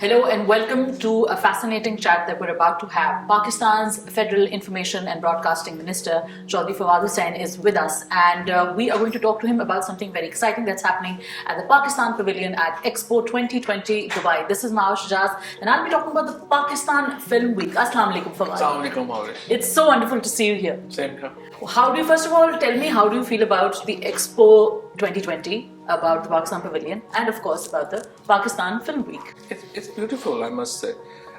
Hello and welcome to a fascinating chat that we're about to have. Pakistan's Federal Information and Broadcasting Minister, Chaudhry Fawad is with us, and we are going to talk to him about something very exciting that's happening at the Pakistan Pavilion at Expo 2020 Dubai. This is Maha Shajaz, and I'll be talking about the Pakistan Film Week. Assalamu alaikum, Fawad. Assalamu alaikum, Maurice. It's so wonderful to see you here. Same here. How do you, first of all, tell me how do you feel about the Expo 2020, about the Pakistan Pavilion, and of course about the Pakistan Film Week? It's beautiful, I must say.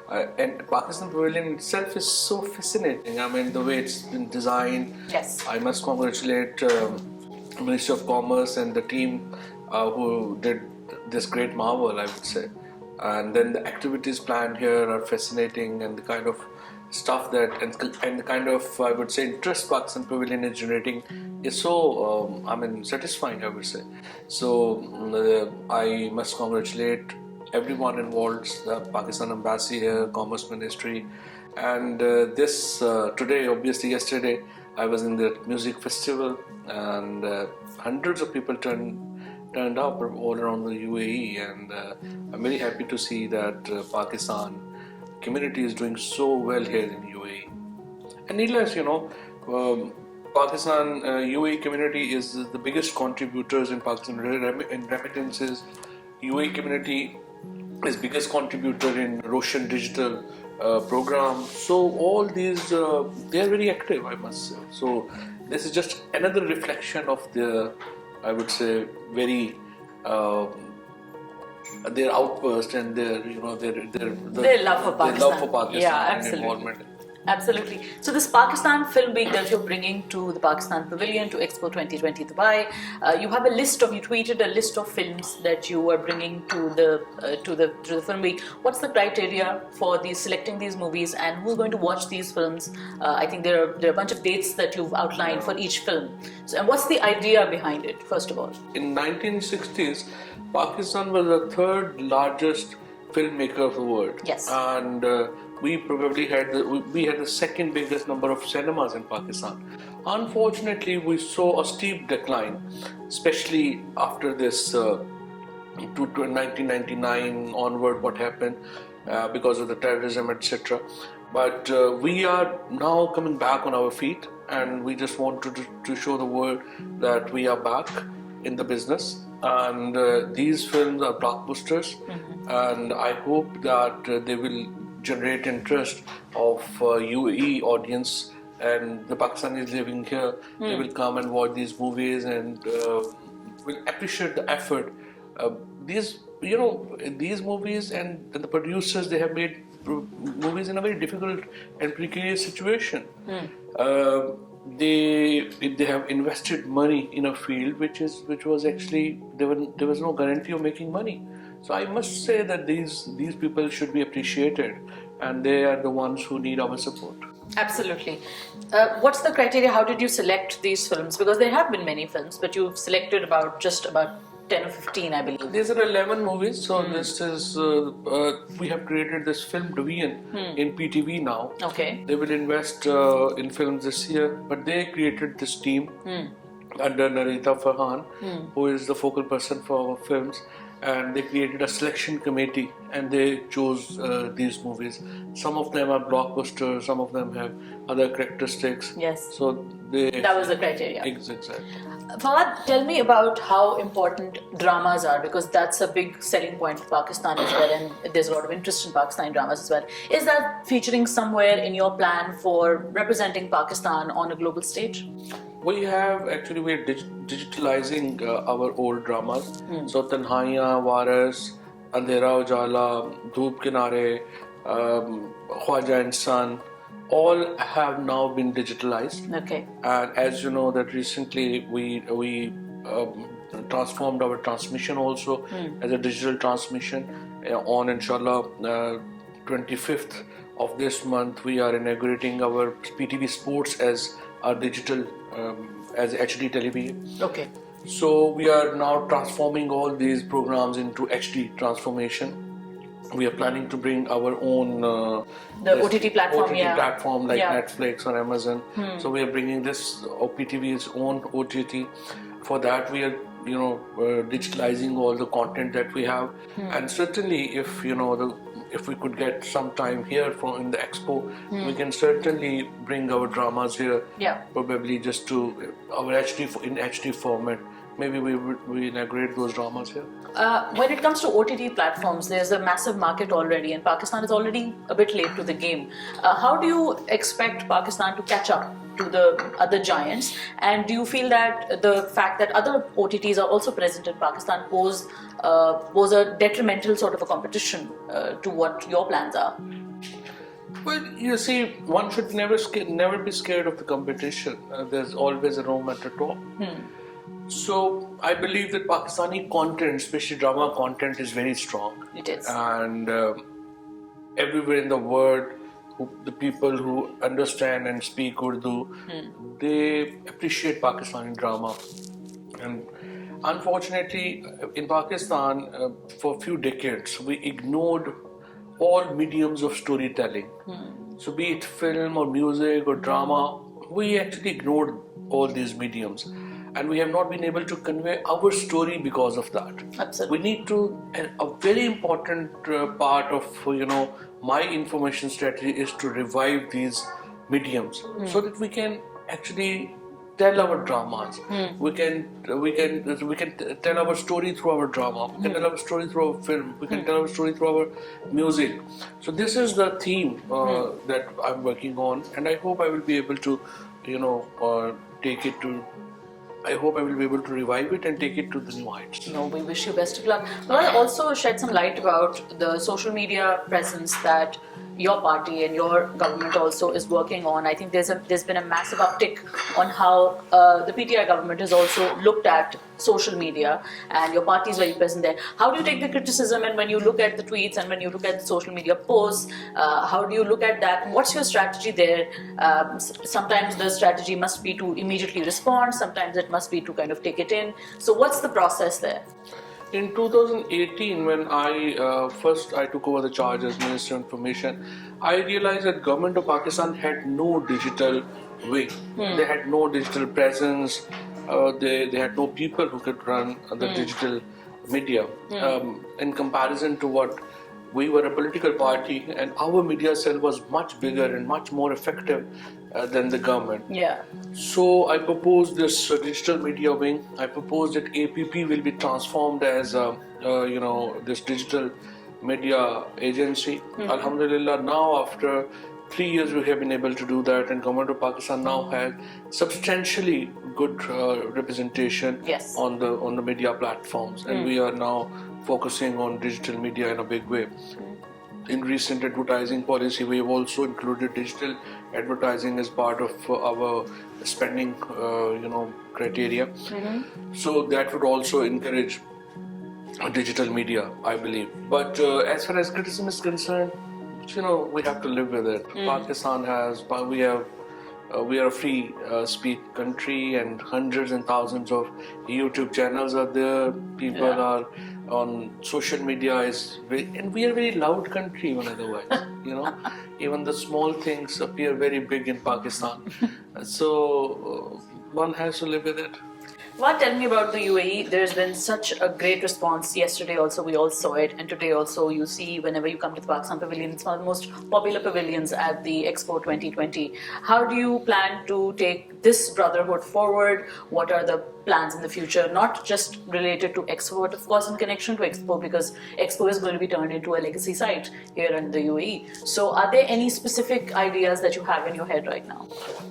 And Pakistan Pavilion itself is so fascinating. I mean, the way it's been designed. Yes. I must congratulate Ministry of Commerce and the team who did this great marvel, I would say. And then the activities planned here are fascinating, and the kind of stuff that and the kind of, I would say, interest Pakistan Pavilion is generating is so satisfying, I would say. So I must congratulate everyone involved, the Pakistan Embassy here, Commerce Ministry, and this today, obviously yesterday I was in the music festival, and hundreds of people turned up all around the UAE, and I'm very happy to see that Pakistan community is doing so well here in UAE. And needless, Pakistan UAE community is the biggest contributors in Pakistan in remittances. UAE community is biggest contributor in Roshan digital program. So all these they are very active, I must say. So this is just another reflection of the, I would say, very their outburst and their love for Pakistan. Yeah, and involvement. Absolutely. So this Pakistan Film Week that you're bringing to the Pakistan Pavilion, to Expo 2020 Dubai, you tweeted a list of films that you are bringing to the film week. What's the criteria for selecting these movies, and who's going to watch these films? I think there are a bunch of dates that you've outlined for each film. So, and what's the idea behind it, first of all? In 1960s, Pakistan was the third largest filmmaker of the world. Yes. And we probably had the second biggest number of cinemas in Pakistan. Unfortunately, we saw a steep decline, especially after this to 1999 onward, what happened because of the terrorism, etc. But we are now coming back on our feet, and we just wanted to show the world that we are back in the business. And these films are blockbusters, and I hope that they will generate interest of UAE audience, and the Pakistanis living here, they will come and watch these movies and will appreciate the effort. These movies and the producers, they have made movies in a very difficult and precarious situation. They have invested money in a field which was actually there was no guarantee of making money. So I must say that these people should be appreciated, and they are the ones who need our support. Absolutely. What's the criteria? How did you select these films? Because there have been many films, but you've selected just about 10 or 15, I believe. These are 11 movies. So this is we have created this film division in PTV now. Okay. They will invest in films this year, but they created this team under Narita Farhan, who is the focal person for our films. And they created a selection committee, and they chose these movies. Some of them are blockbusters, some of them have other characteristics. Yes. So that was the criteria. Exactly. Fawad, tell me about how important dramas are, because that's a big selling point for Pakistan as well, and there's a lot of interest in Pakistani dramas as well. Is that featuring somewhere in your plan for representing Pakistan on a global stage? We are digitalizing our old dramas. So Tanhaiya, Waris, Andhera Ujala, Dhoop Kinare, Khwaja and Son, all have now been digitalized. Okay. And as you know, that recently we transformed our transmission also as a digital transmission. On inshallah 25th of this month, we are inaugurating our PTV Sports as our digital as HD television. Okay. So we are now transforming all these programs into HD transformation. We are planning to bring our own OTT platform like Netflix or Amazon. So we are bringing this PTV's own OTT. For that, we are digitalizing all the content that we have. And certainly, if we could get some time here from in the expo, we can certainly bring our dramas here. Yeah. Probably just to our in HD format. Maybe we inaugurate those dramas here. When it comes to OTT platforms, there's a massive market already, and Pakistan is already a bit late to the game. How do you expect Pakistan to catch up to the other giants? And do you feel that the fact that other OTTs are also present in Pakistan pose a detrimental sort of a competition to what your plans are? Well, you see, one should never be scared of the competition. There's always a room at the top. So I believe that Pakistani content, especially drama content, is very strong. It is. And everywhere in the world, the people who understand and speak Urdu, they appreciate Pakistani drama. And unfortunately, in Pakistan, for a few decades, we ignored all mediums of storytelling. So be it film or music or drama, we actually ignored all these mediums. And we have not been able to convey our story because of that. Absolutely. We need to, a very important part of, my information strategy is to revive these mediums so that we can actually tell our dramas. We can tell our story through our drama. We can tell our story through our film. We can tell our story through our music. So this is the theme that I'm working on, and I hope I will be able to, take it to. I hope I will be able to revive it and take it to the new heights. No, we wish you best of luck. Well, also shed some light about the social media presence that your party and your government also is working on. I think there's been a massive uptick on how the PTI government has also looked at social media, and your party is very present there. How do you take the criticism, and when you look at the tweets and when you look at the social media posts, how do you look at that? What's your strategy there? Sometimes the strategy must be to immediately respond, sometimes it must be to kind of take it in. So what's the process there? In 2018, when I took over the charge as Minister of Information, I realized that government of Pakistan had no digital wing. They had no digital presence. They had no people who could run the digital media. In comparison to what we were a political party, and our media cell was much bigger and much more effective than the government. Yeah. So I proposed this digital media wing. I proposed that APP will be transformed as this digital media agency. Alhamdulillah, now after 3 years we have been able to do that, and government of Pakistan now has substantially good representation on the media platforms, and we are now focusing on digital media in a big way. In recent advertising policy, we have also included digital advertising as part of our spending, criteria. So that would also encourage digital media, I believe. But as far as criticism is concerned, we have to live with it. Pakistan we are a free speech country, and hundreds and thousands of YouTube channels are there. People are on social media, and we are a very loud country even otherwise. Even the small things appear very big in Pakistan. So one has to live with it. Well, tell me about the UAE. There's been such a great response. Yesterday also we all saw it, and today also you see whenever you come to the Pakistan Pavilion, it's one of the most popular pavilions at the Expo 2020. How do you plan to take this brotherhood forward? What are the plans in the future, not just related to Expo, but of course in connection to Expo, because Expo is going to be turned into a legacy site here in the UAE. So are there any specific ideas that you have in your head right now?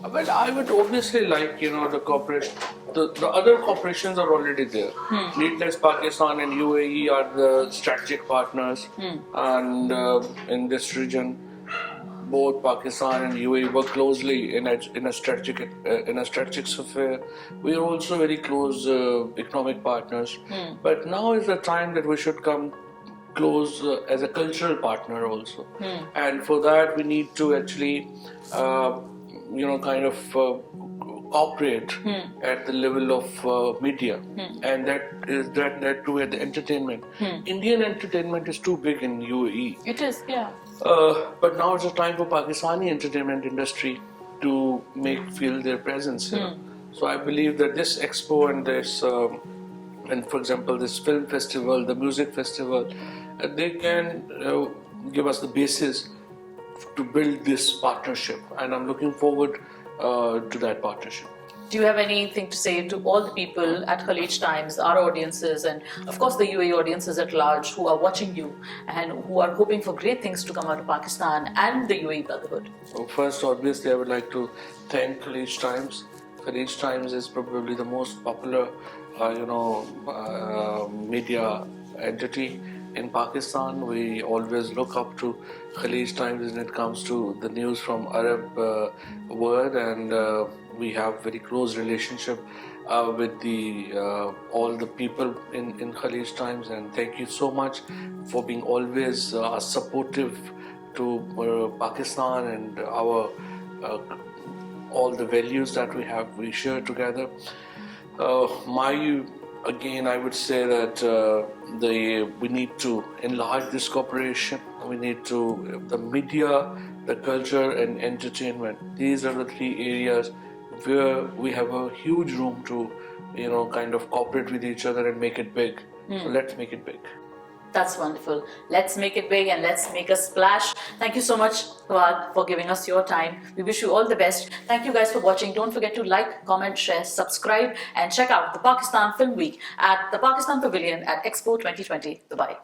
Well, I would obviously like, the other corporations are already there. Needless Pakistan and UAE are the strategic partners, and in this region, both Pakistan and UAE work closely in a strategic sphere. We are also very close economic partners. But now is the time that we should come close as a cultural partner also. And for that we need to actually, operate at the level of media, and that too at the entertainment. Indian entertainment is too big in UAE. It is, yeah. But now it's a time for Pakistani entertainment industry to feel their presence here. So I believe that this expo and this And for example, this film festival, the music festival, they can give us the basis to build this partnership, and I'm looking forward to that partnership. Do you have anything to say to all the people at Khaleej Times, our audiences, and of course the UAE audiences at large who are watching you and who are hoping for great things to come out of Pakistan and the UAE Brotherhood? First, obviously, I would like to thank Khaleej Times. Khaleej Times is probably the most popular, media entity in Pakistan. We always look up to Khaleej Times when it comes to the news from Arab world, and we have very close relationship with all the people in Khaleej Times. And thank you so much for being always supportive to Pakistan and our all the values that we share together. I would say that we need to enlarge this cooperation. We need the media, the culture, and entertainment. These are the three areas where we have a huge room to, kind of cooperate with each other and make it big. So let's make it big. That's wonderful. Let's make it big and let's make a splash. Thank you so much, Fawad, for giving us your time. We wish you all the best. Thank you guys for watching. Don't forget to like, comment, share, subscribe, and check out the Pakistan Film Week at the Pakistan Pavilion at Expo 2020 Dubai.